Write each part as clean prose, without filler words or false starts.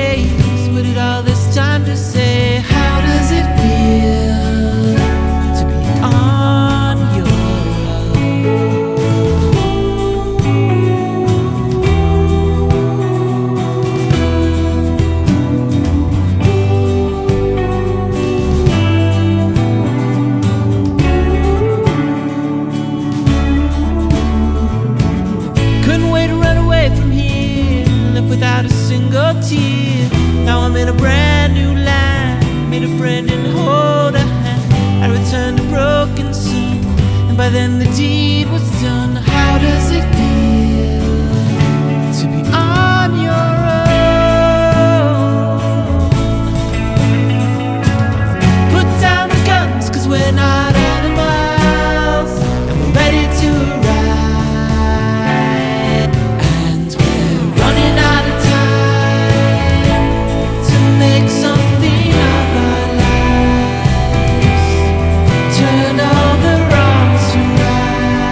ways. Waited all this time to say, how does it feel to be on your own? Couldn't wait to run away from here, left without a single tear. Now I'm in a brand new land, made a friend and hold a hand. I returned a broken son, and by then the deed was done. How does it feel to be on your own? Put down the guns, 'cause we're not animals, and we're ready to ride. And we're running out of time to make something of our lives. Turn all the wrongs to rights.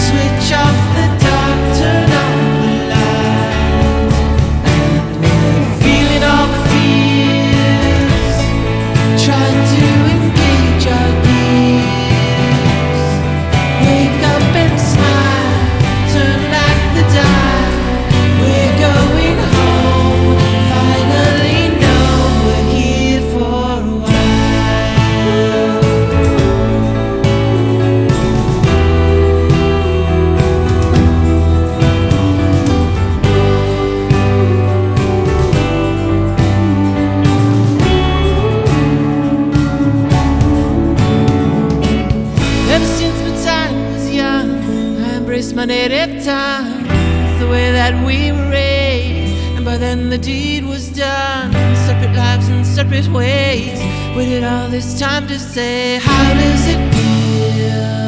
Switch off the dark, turn on the light. And we're feeling all the fears, trying to engage our gears. Wake up and smile, turn back the dial. We're going home, finally know we're here for a while. Ever since the time was young, I embraced my native tongue. It's the way that we were raised, and by then the deed was done. Separate lives and separate ways. Waited all this time to say, how does it feel